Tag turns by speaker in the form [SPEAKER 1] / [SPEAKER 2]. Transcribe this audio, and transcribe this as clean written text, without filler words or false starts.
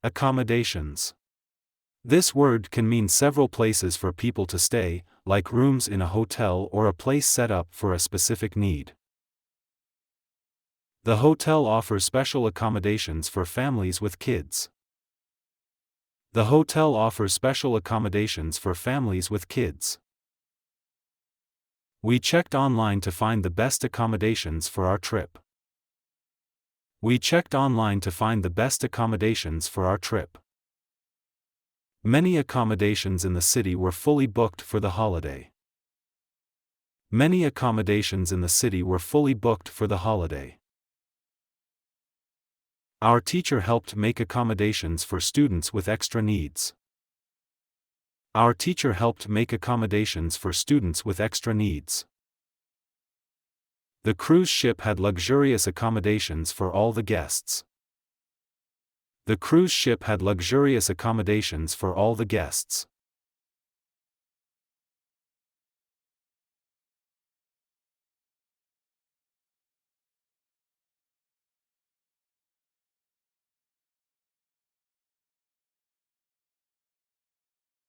[SPEAKER 1] Accommodations. This word can mean several places for people to stay, like rooms in a hotel or a place set up for a specific need. The hotel offers special accommodations for families with kids. The hotel offers special accommodations for families with kids. We checked online to find the best accommodations for our trip. We checked online to find the best accommodations for our trip. Many accommodations in the city were fully booked for the holiday. Many accommodations in the city were fully booked for the holiday. Our teacher helped make accommodations for students with extra needs. Our teacher helped make accommodations for students with extra needs. The cruise ship had luxurious accommodations for all the guests. The cruise ship had luxurious accommodations for all the guests.